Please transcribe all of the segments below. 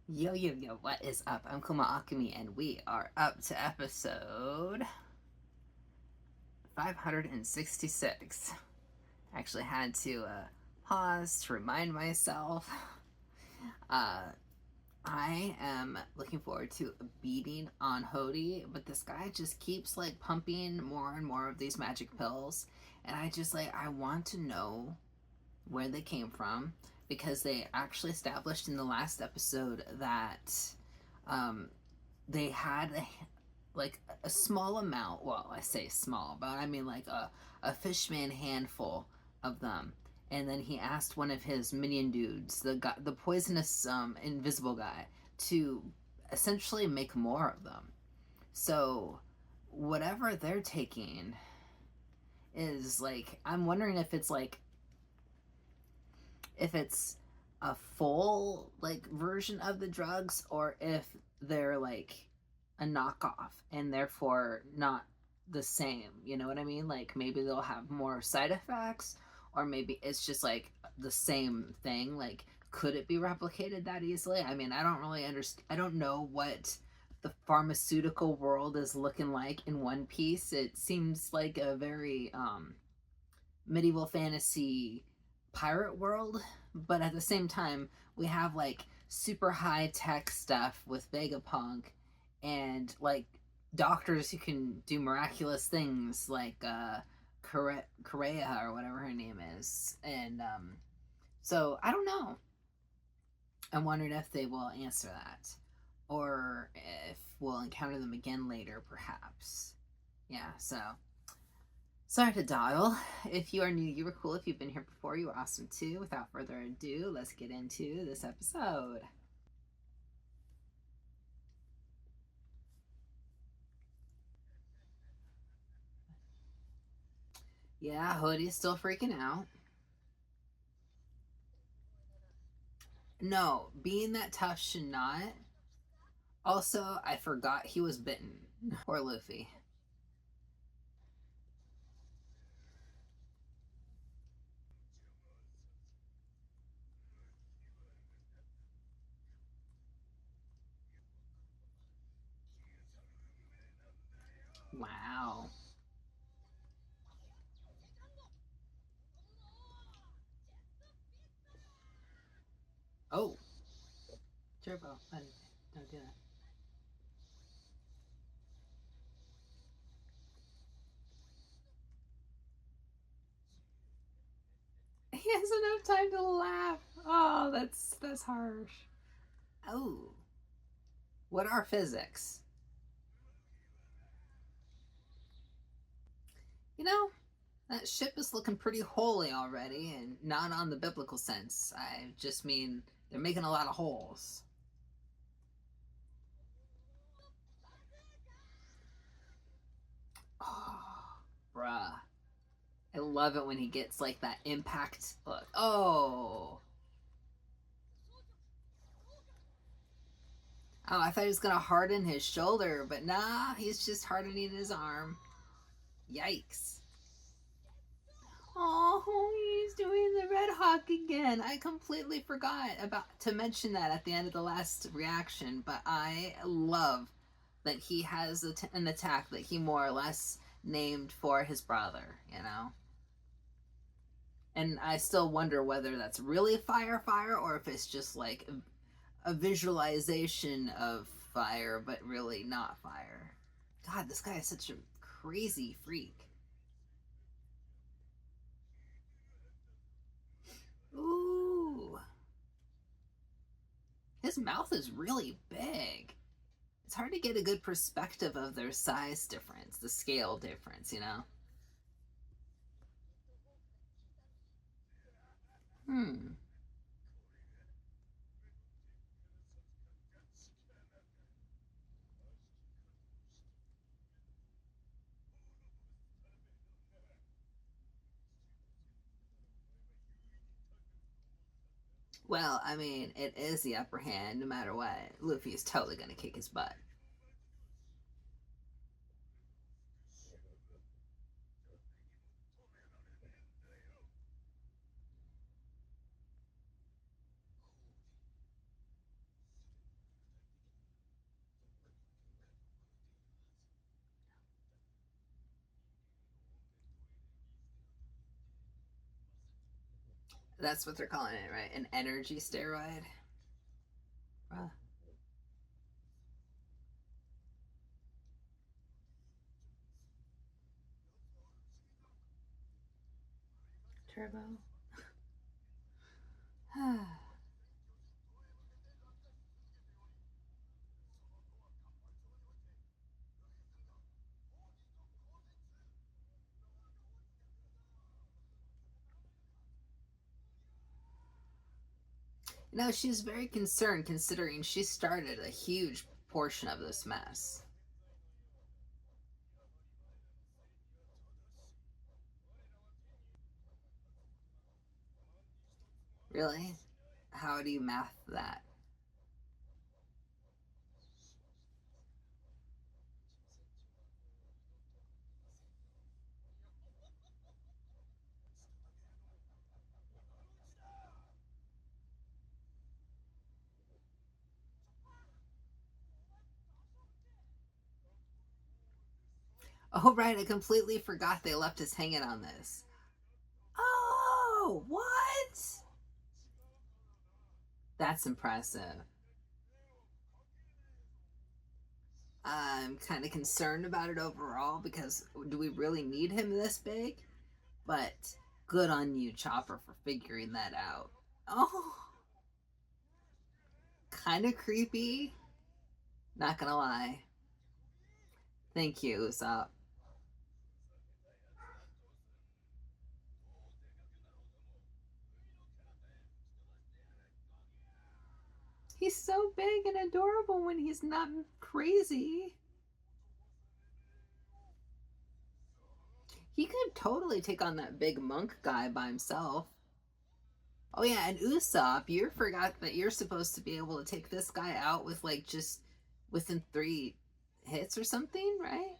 Yo, yo, yo, what is up? I'm Kuma Akumi, and we are up to episode 566. I actually had to pause to remind myself. Uh, I am looking forward to beating on Hody, but this guy just keeps like pumping more and more of these magic pills, and I want to know where they came from because they actually established in the last episode that um, they had like a small amount. Well, I say small, but I mean like a fishman handful of them. And then he asked one of his minion dudes, the poisonous invisible guy, to essentially make more of them. So whatever they're taking is like, I'm wondering if it's a full like version of the drugs, or if they're like a knockoff and therefore not the same. You know what I mean? Like maybe they'll have more side effects, or maybe it's just like the same thing. Like, could it be replicated that easily? I mean, I don't really understand. I don't know what the pharmaceutical world is looking like in One Piece. It seems like a very medieval fantasy pirate world, but at the same time, we have like super high tech stuff with Vegapunk and like doctors who can do miraculous things like Correa or whatever her name is. And so I don't know. I'm wondering if they will answer that, or if we'll encounter them again later, perhaps. Yeah, so sorry to dial. If you are new, you were cool. If you've been here before, you were awesome too. Without further ado, let's get into this episode. Yeah, Hoodie's still freaking out. No, being that tough should not. Also, I forgot he was bitten. Poor Luffy. Wow. Oh, Turbo. Don't do that. He has enough time to laugh. Oh, that's harsh. Oh, what are physics? You know, that ship is looking pretty holy already, and not on the biblical sense. I just mean they're making a lot of holes. Oh, bruh. I love it when he gets like that impact look. Oh. Oh, I thought he was gonna harden his shoulder, but nah, he's just hardening his arm. Yikes. Oh, he's doing the Red Hawk again. I completely forgot about to mention that at the end of the last reaction, but I love that he has an attack that he more or less named for his brother, you know? And I still wonder whether that's really fire or if it's just like a visualization of fire, but really not fire. God, this guy is such a crazy freak. Ooh. His mouth is really big. It's hard to get a good perspective of their size difference, the scale difference, you know? Hmm. Well, I mean, it is the upper hand no matter what. Luffy is totally gonna kick his butt. That's what they're calling it, right? An energy steroid. Wow. Turbo. No, she's very concerned considering she started a huge portion of this mess. Really? How do you math that? Oh, right. I completely forgot they left us hanging on this. Oh, what? That's impressive. I'm kind of concerned about it overall because do we really need him this big? But good on you, Chopper, for figuring that out. Oh, kind of creepy. Not gonna lie. Thank you, Usopp. He's so big and adorable when he's not crazy. He could totally take on that big monk guy by himself. Oh yeah, and Usopp, you forgot that you're supposed to be able to take this guy out with like just within 3 hits or something, right?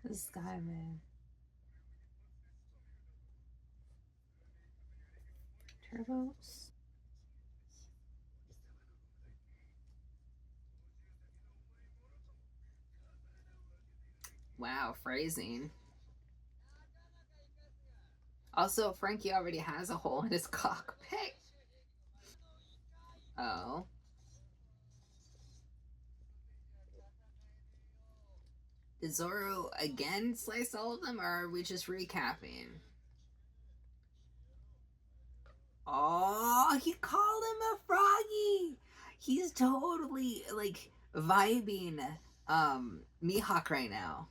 This guy, man. Turbos. Wow, phrasing. Also, Frankie already has a hole in his cockpit. Oh. Did Zoro again slice all of them, or are we just recapping? Oh, he called him a froggy. He's totally like vibing Mihawk right now.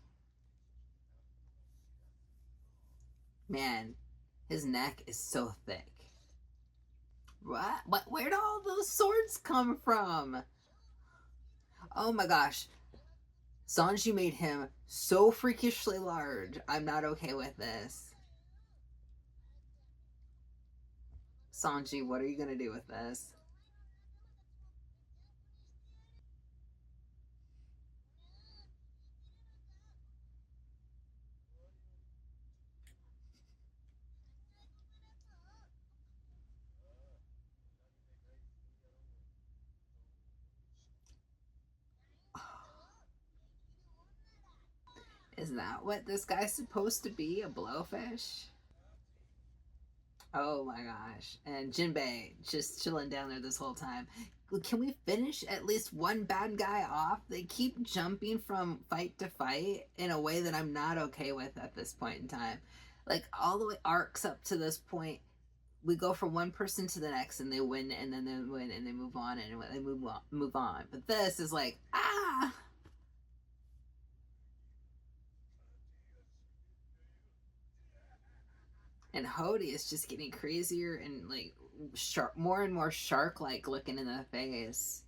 Man, his neck is so thick. What? Where did all those swords come from? Oh my gosh. Sanji made him so freakishly large. I'm not okay with this. Sanji, what are you gonna do with this? Is that what this guy's supposed to be? A blowfish? Oh my gosh. And Jinbei just chilling down there this whole time. Can we finish at least one bad guy off? They keep jumping from fight to fight in a way that I'm not okay with at this point in time. Like all the way arcs up to this point, we go from one person to the next and they win and then they win and they move on and they move on. But this is like, ah, and Hody is just getting crazier and like shark, more and more shark like looking in the face.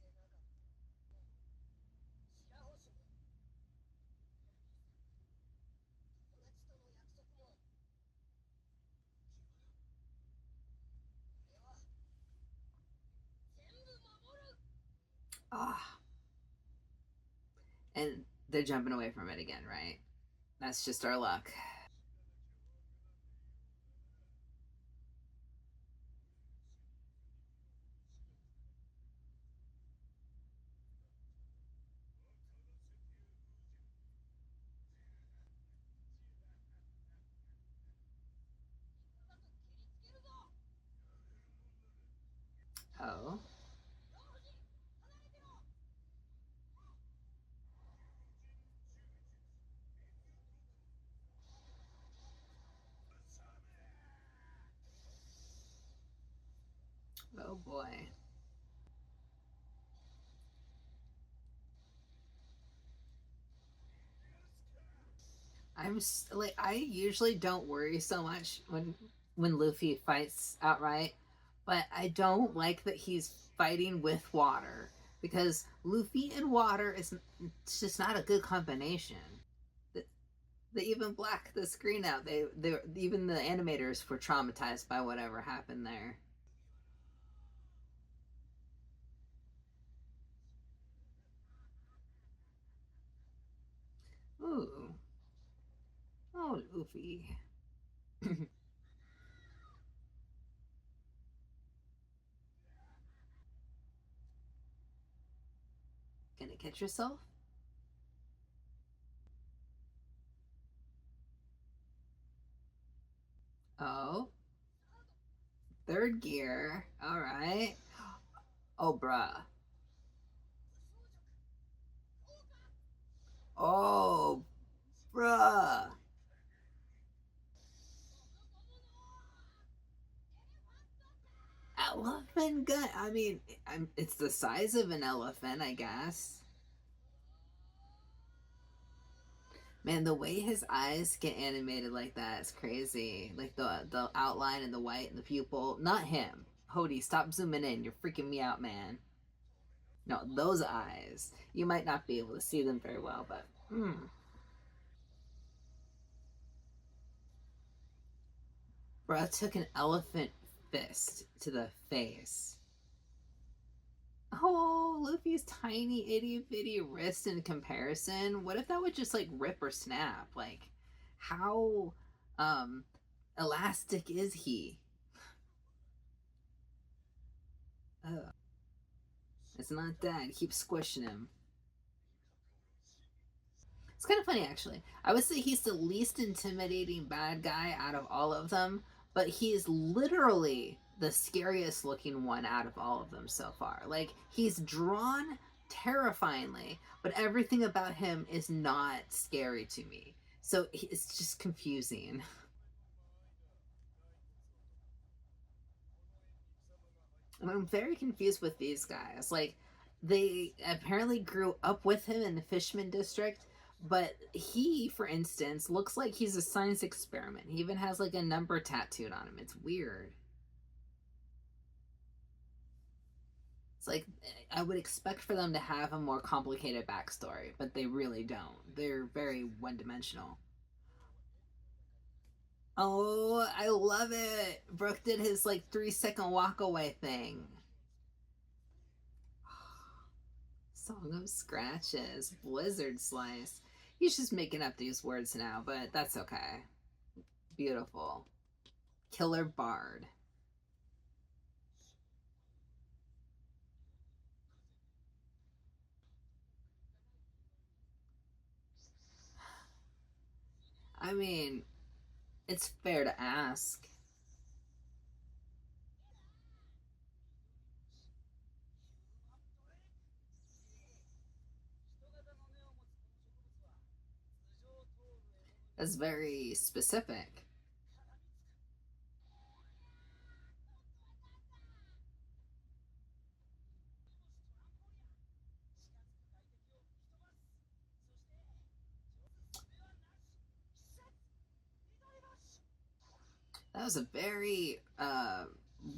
Ah, and they're jumping away from it again, right? That's just our luck. Oh. Oh boy. Like I usually don't worry so much when Luffy fights outright, but I don't like that he's fighting with water because Luffy and water is it's just not a good combination. They even black the screen out. They even the animators were traumatized by whatever happened there. Ooh, oh Luffy, gonna catch yourself? Oh, third gear. All right. Oh, bruh. Oh, bruh. Elephant gun. I mean, it's the size of an elephant, I guess. Man, the way his eyes get animated like that is crazy. Like the outline and the white and the pupil. Not him. Hody, stop zooming in. You're freaking me out, man. No, those eyes. You might not be able to see them very well, but bruh took an elephant fist to the face. Oh, Luffy's tiny itty bitty wrist in comparison. What if that would just like rip or snap? Like, how um elastic is he? Oh, it's not that. Keep squishing him. It's kind of funny actually. I would say he's the least intimidating bad guy out of all of them, but he's literally the scariest looking one out of all of them so far. Like he's drawn terrifyingly, but everything about him is not scary to me. So it's just confusing. I'm very confused with these guys. Like, they apparently grew up with him in the Fishman district, but he, for instance, looks like he's a science experiment. He even has like a number tattooed on him. It's weird. It's like I would expect for them to have a more complicated backstory, but they really don't. They're very one dimensional. Oh, I love it. Brooke did his like 3 second walk away thing. Song of Scratches, Blizzard Slice. He's just making up these words now, but that's okay. Beautiful. Killer Bard. I mean, it's fair to ask. That's very specific. That was a very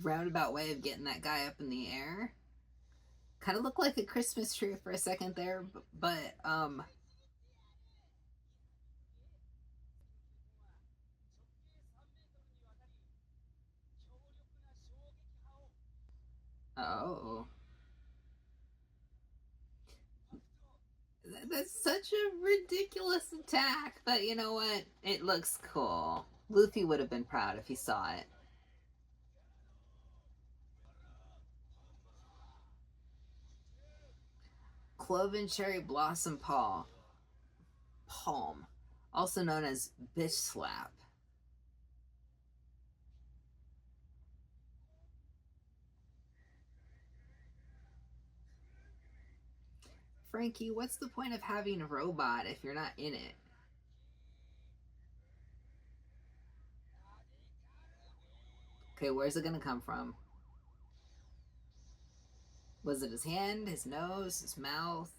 roundabout way of getting that guy up in the air. Kind of looked like a Christmas tree for a second there, but oh, that's such a ridiculous attack. But you know what? It looks cool. Luffy would have been proud if he saw it. Cloven cherry blossom palm, also known as bitch slap. Frankie, what's the point of having a robot if you're not in it? Okay, where's it gonna come from? Was it his hand, his nose, his mouth?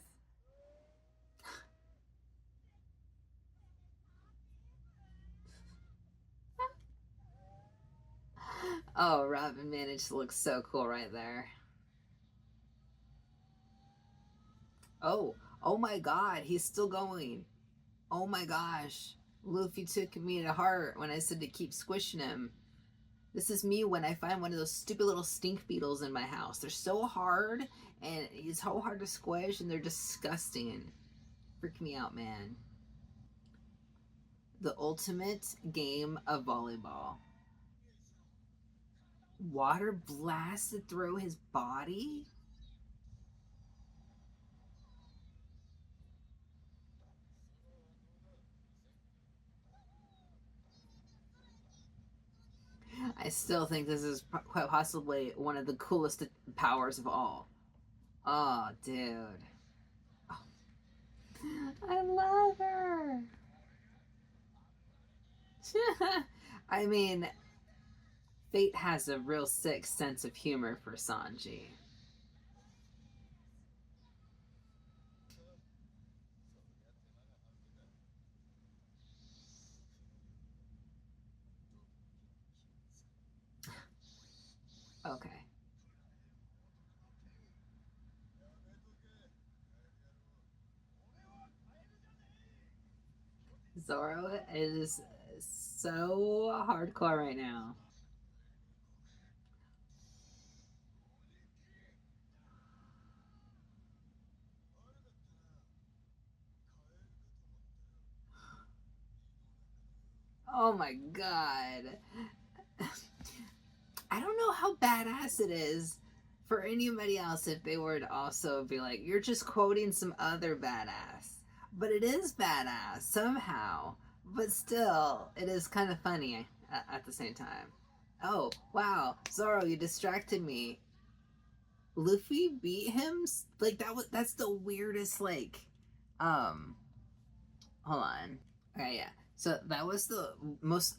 Oh, Robin managed to look so cool right there. Oh, oh my god, he's still going. Oh my gosh. Luffy took me to heart when I said to keep squishing him. This is me when I find one of those stupid little stink beetles in my house. They're so hard and it's so hard to squish and they're disgusting and freak me out, man. The ultimate game of volleyball. Water blasted through his body? I still think this is quite possibly one of the coolest powers of all. Oh, dude. I love her. I mean, Fate has a real sick sense of humor for Sanji. Okay. Zoro is so hardcore right now. Oh my god. I don't know how badass it is for anybody else if they were to also be like, you're just quoting some other badass. But it is badass somehow. But still, it is kind of funny at the same time. Oh, wow. Zoro, you distracted me. Luffy beat him? Like, that's the weirdest, like, um, hold on. Okay, yeah. So that was the most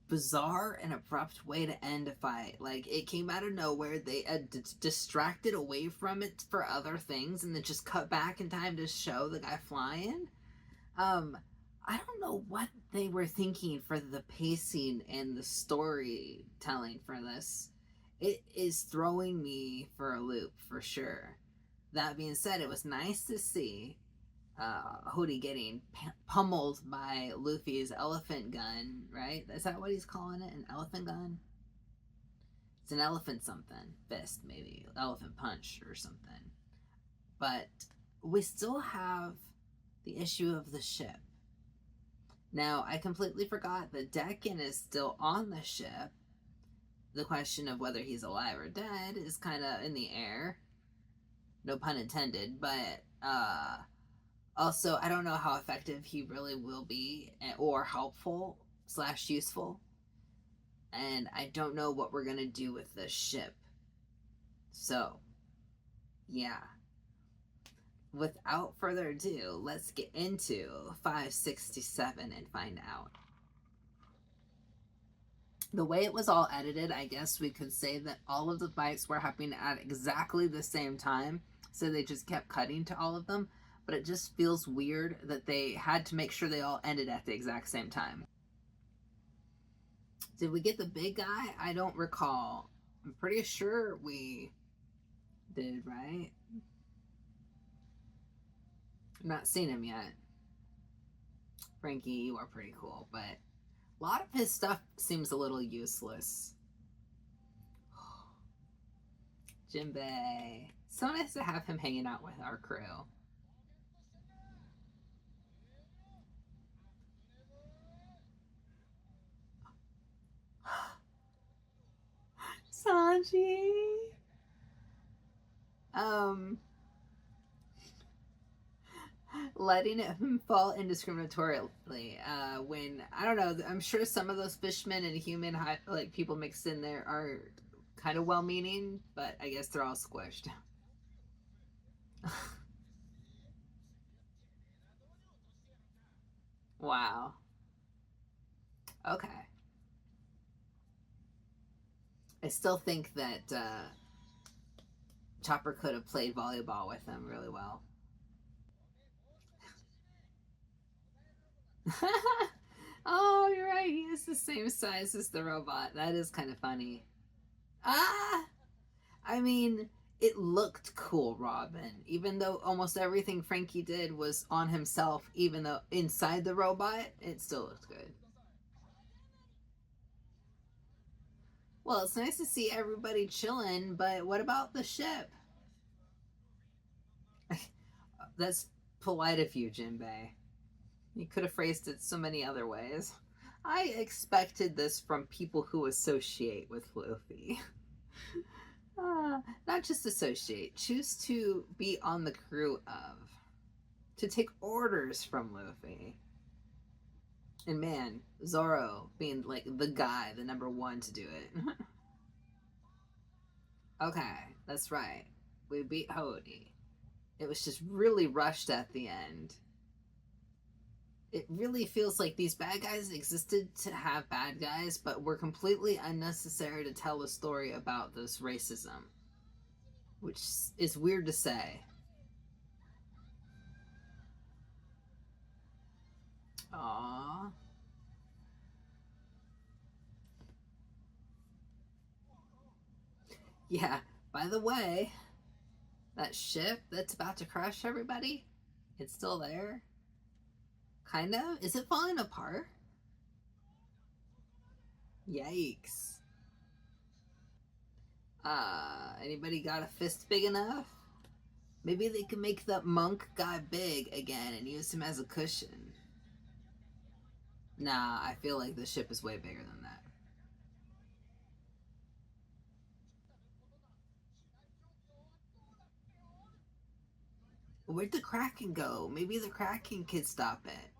bizarre and abrupt way to end a fight. Like it came out of nowhere. They distracted away from it for other things, and then just cut back in time to show the guy flying. Um, I don't know what they were thinking for the pacing and the storytelling for this. It is throwing me for a loop for sure. That being said, it was nice to see Hody getting pummeled by Luffy's elephant gun, right? Is that what he's calling it? An elephant gun? It's an elephant something. Fist, maybe. Elephant punch or something. But we still have the issue of the ship. Now, I completely forgot that Decken is still on the ship. The question of whether he's alive or dead is kind of in the air. No pun intended, but also, I don't know how effective he really will be or helpful slash useful. And I don't know what we're going to do with this ship. So, yeah. Without further ado, let's get into 567 and find out. The way it was all edited, I guess we could say that all of the fights were happening at exactly the same time. So they just kept cutting to all of them. But it just feels weird that they had to make sure they all ended at the exact same time. Did we get the big guy? I don't recall. I'm pretty sure we did, right? I'm not seen him yet. Frankie, you are pretty cool, but a lot of his stuff seems a little useless. Jinbei. So nice to have him hanging out with our crew. Sanji. Um, letting him fall indiscriminatorily. When I don't know, I'm sure some of those fishmen and human like people mixed in there are kind of well-meaning, but I guess they're all squished. Wow. Okay. I still think that Chopper could have played volleyball with him really well. Oh, you're right. He is the same size as the robot. That is kind of funny. Ah, I mean, it looked cool, Robin. Even though almost everything Frankie did was on himself, even though inside the robot, it still looked good. Well, it's nice to see everybody chilling, but what about the ship? That's polite of you, Jinbei. You could have phrased it so many other ways. I expected this from people who associate with Luffy. Not just associate, choose to be on the crew of, to take orders from Luffy. And man, Zoro being like the guy, the number one to do it. Okay, that's right. We beat Hody. It was just really rushed at the end. It really feels like these bad guys existed to have bad guys, but were completely unnecessary to tell a story about this racism, which is weird to say. Aww. Yeah, by the way, that ship that's about to crush everybody, it's still there. Kind of. Is it falling apart? Yikes. Anybody got a fist big enough? Maybe they can make that monk guy big again and use him as a cushion. Nah, I feel like the ship is way bigger than that. Where'd the Kraken go? Maybe the Kraken could stop it.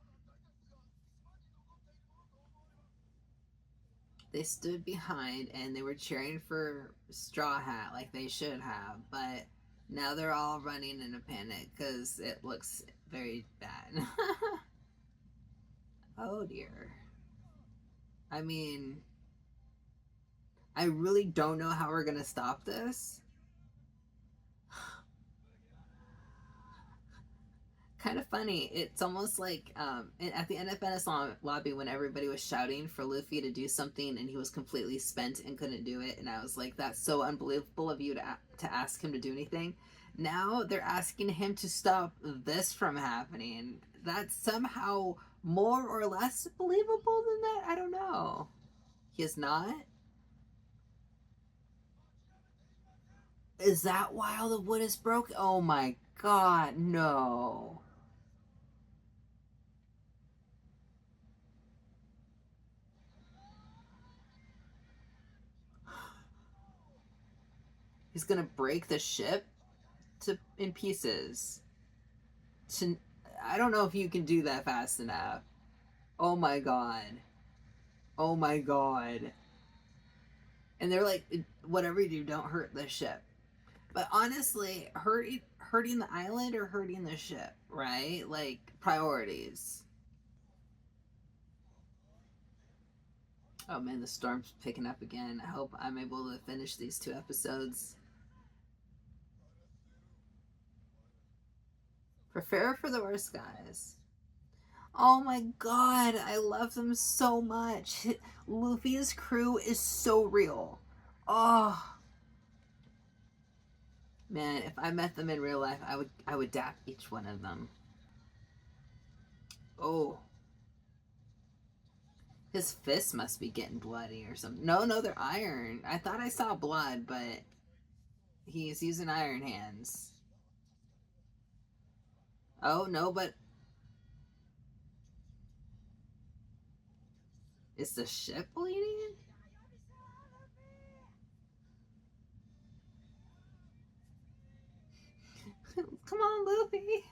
They stood behind and they were cheering for Straw Hat like they should have, but now they're all running in a panic because it looks very bad. Oh dear. I mean, I really don't know how we're gonna stop this. Kind of funny. It's almost like at the end of Venice lobby when everybody was shouting for Luffy to do something and he was completely spent and couldn't do it, and I was like, "That's so unbelievable of you to ask him to do anything." Now they're asking him to stop this from happening. That's somehow more or less believable than that. I don't know. He is not. Is that why all the wood is broken? Oh my god, no. He's gonna break the ship to in pieces. To I don't know if you can do that fast enough. Oh my god. Oh my god. And they're like, whatever you do, don't hurt the ship. But honestly, hurting the island or hurting the ship, right? Like priorities. Oh man, the storm's picking up again. I hope I'm able to finish these 2 episodes. Prepare for the worst, guys. Oh my god, I love them so much. Luffy's crew is so real. Oh man, if I met them in real life, I would dap each one of them. Oh, his fists must be getting bloody or something. No, no, they're iron. I thought I saw blood, but he's using iron hands. Oh no, but is the ship bleeding? Come on, Luffy.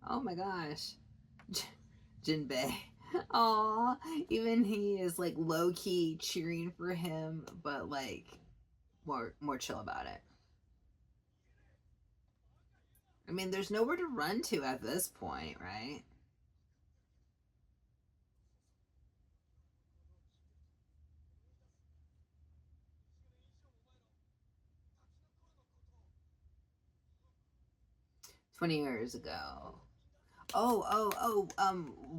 Oh my gosh. Jinbei. Aw, even he is like low key cheering for him, but like more chill about it. I mean, there's nowhere to run to at this point, right? 20 years ago.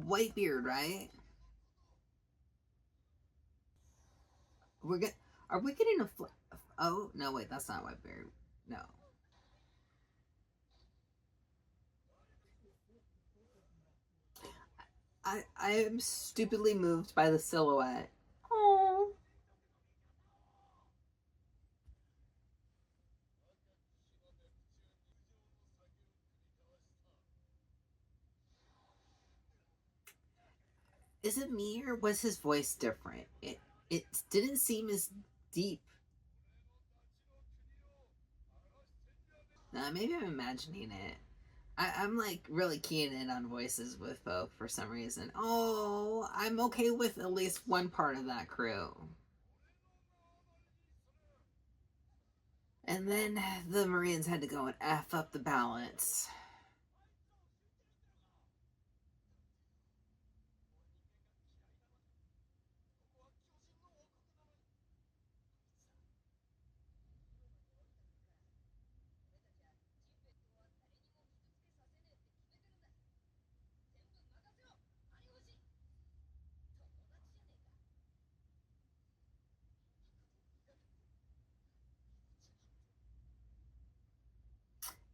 Whitebeard, right? We're get. Are we getting a? Oh no, wait, that's not Whitebeard. No, I am stupidly moved by the silhouette. Oh, is it me or was his voice different? It didn't seem as deep. Maybe I'm imagining it. I'm like really keying in on voices with both for some reason. Oh, I'm okay with at least one part of that crew. And then the Marines had to go and F up the balance.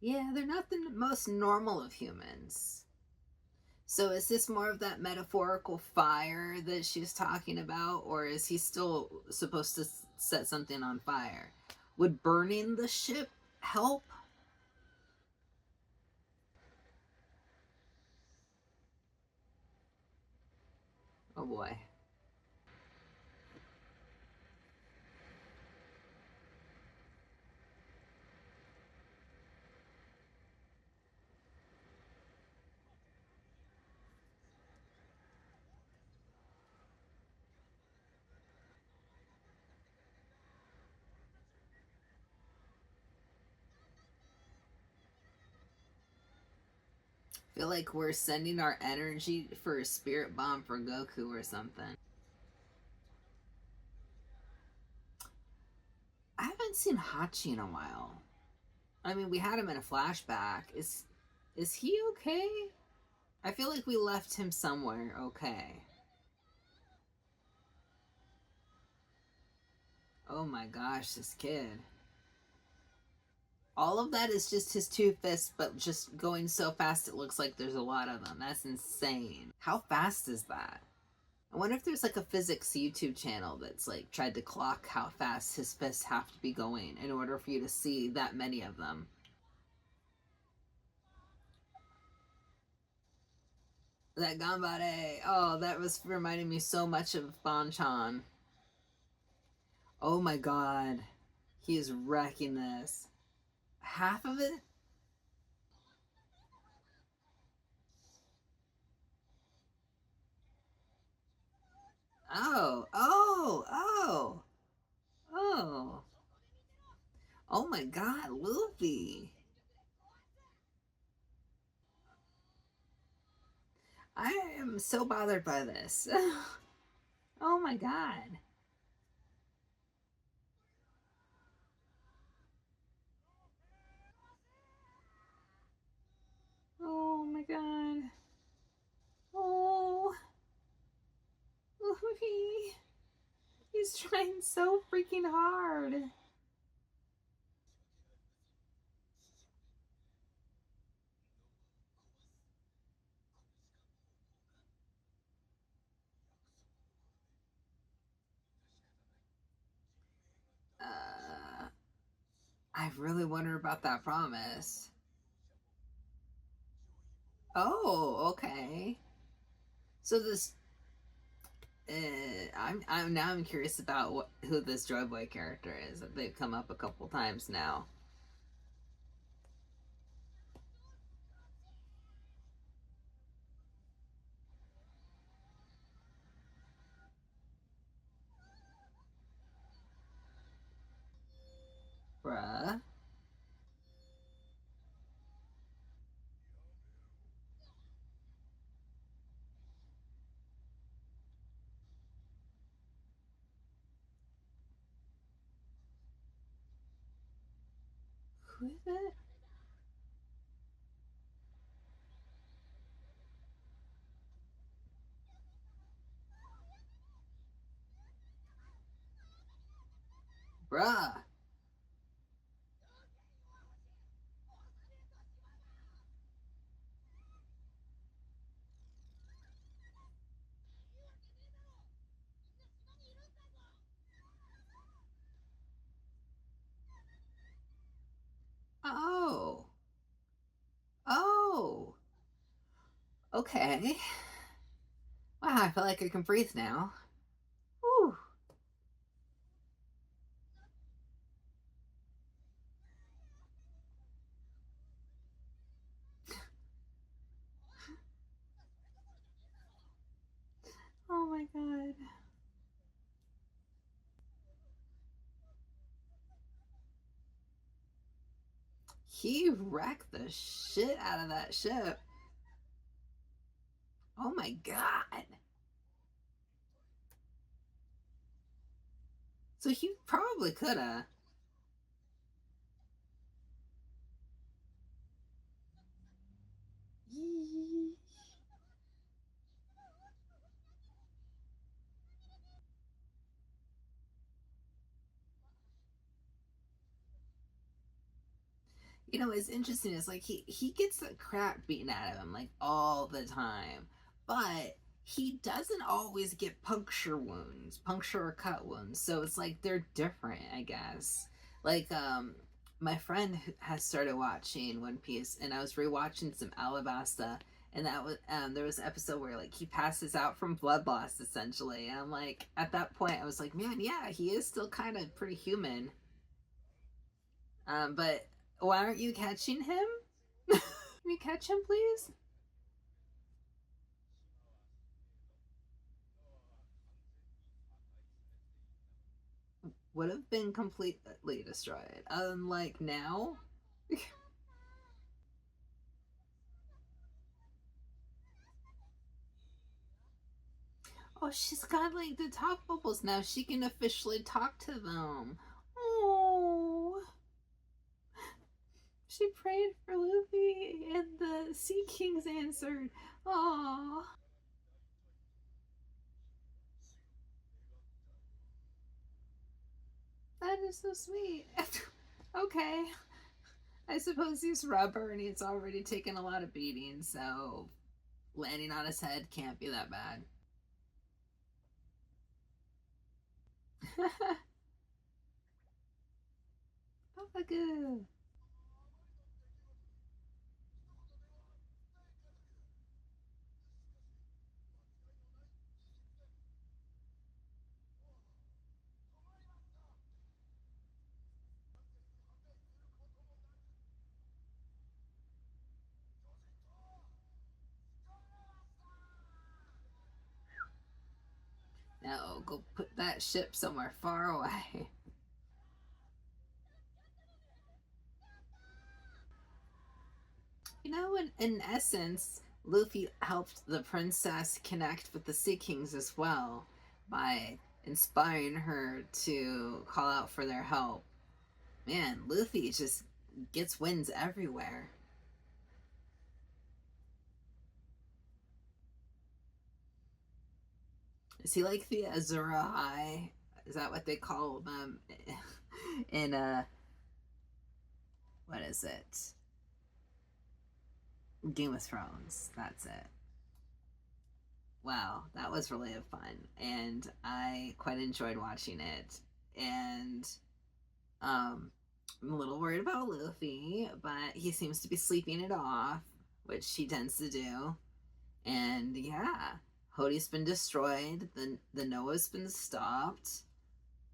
Yeah, they're not the most normal of humans. So is this more of that metaphorical fire that she's talking about, or is he still supposed to set something on fire? Would burning the ship help? Oh boy. I feel like we're sending our energy for a spirit bomb for Goku or something. I haven't seen Hachi in a while. I mean, we had him in a flashback. Is he okay? I feel like we left him somewhere okay. Oh my gosh, this kid. All of that is just his two fists, but just going so fast it looks like there's a lot of them. That's insane. How fast is that? I wonder if there's like a physics YouTube channel that's like tried to clock how fast his fists have to be going in order for you to see that many of them. That Gambare. Oh, that was reminding me so much of Bonchan. Oh my god. He is wrecking this. Half of it? Oh, oh, oh, oh. Oh my god, Luffy. I am so bothered by this. Oh my god. Oh my god. Oh, Luffy. He's trying so freaking hard. Uh, I really wonder about that promise. Oh, okay. So this, I'm now I'm curious about who this Joy Boy character is. They've come up a couple times now. Bruh. Who is it? Bruh. Oh. Oh. Okay. Wow, I feel like I can breathe now. Whew. Oh my god. He wrecked the shit out of that ship. Oh my god. So he probably could have. You know, what's interesting is like he gets the crap beaten out of him like all the time, but he doesn't always get puncture or cut wounds. So it's like they're different, I guess. Like my friend has started watching One Piece, and I was rewatching some Alabasta, and that was there was an episode where like he passes out from blood loss essentially, and I'm like at that point I was like, man, yeah, he is still kind of pretty human. But why aren't you catching him? Can you catch him, please? Would have been completely destroyed. Unlike now. Oh, she's got like the talk bubbles now. She can officially talk to them. Oh, she prayed for Luffy, and the Sea Kings answered. Oh, that is so sweet. Okay, I suppose he's rubber and he's already taken a lot of beating, so landing on his head can't be that bad. Papagu. No, go put that ship somewhere far away. You know, in essence, Luffy helped the princess connect with the Sea Kings as well by inspiring her to call out for their help. Man, Luffy just gets wins everywhere. Is he like the Azura High? Is that what they call them in what is it? Game of Thrones. That's it. Wow, that was really fun, and I quite enjoyed watching it. And um, I'm a little worried about Luffy, but he seems to be sleeping it off, which he tends to do. And yeah, Hodie's been destroyed. The Noah's been stopped.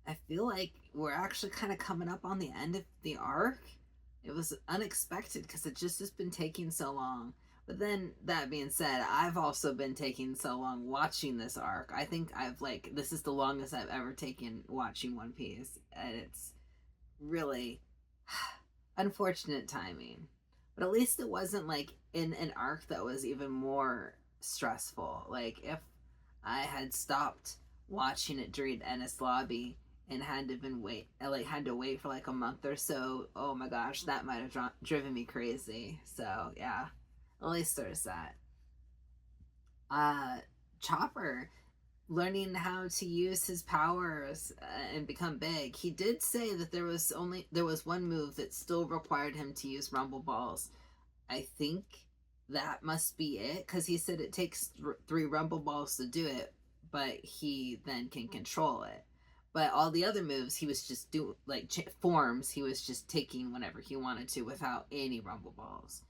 I feel like we're actually kind of coming up on the end of the arc. It was unexpected because it just has been taking so long. But then that being said, I've also been taking so long watching this arc. I think I've like this is the longest I've ever taken watching One Piece, and it's really unfortunate timing. But at least it wasn't like in an arc that was even more stressful. Like if I had stopped watching it during Ennis Lobby and had to been wait like had to wait for like a month or so, oh my gosh, that might have driven me crazy. So yeah, at least there's that. uh Chopper, learning how to use his powers and become big. He did say that there was one move that still required him to use rumble balls. I think that must be it, because he said it takes three rumble balls to do it, but he then can control it. But all the other moves, he was just do like forms. He was just taking whenever he wanted to without any rumble balls.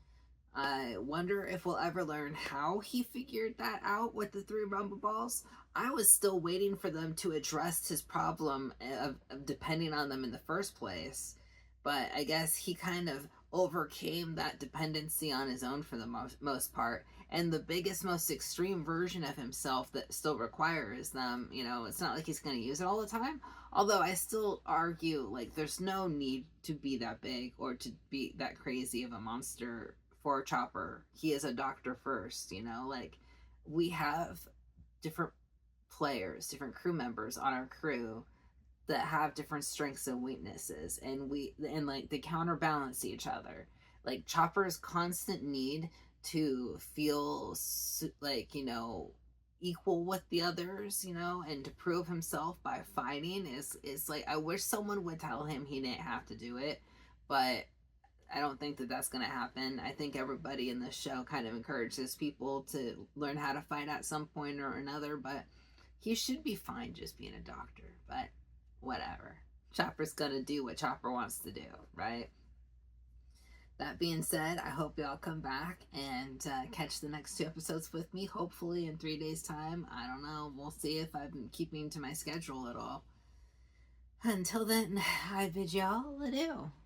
I wonder if we'll ever learn how he figured that out with the three rumble balls. I was still waiting for them to address his problem of depending on them in the first place. But I guess he kind of overcame that dependency on his own for the most part. And the biggest, most extreme version of himself that still requires them, it's not like he's going to use it all the time. Although I still argue, like, there's no need to be that big or to be that crazy of a monster for Chopper. He is a doctor first, like we have different players, different crew members on our crew that have different strengths and weaknesses, and like they counterbalance each other. Like Chopper's constant need to feel like, equal with the others, and to prove himself by fighting is like, I wish someone would tell him he didn't have to do it, but I don't think that that's going to happen. I think everybody in this show kind of encourages people to learn how to fight at some point or another, but he should be fine just being a doctor. But whatever. Chopper's going to do what Chopper wants to do, right? That being said, I hope y'all come back and catch the next two episodes with me, hopefully in 3 days' time. I don't know. We'll see if I'm keeping to my schedule at all. Until then, I bid y'all adieu.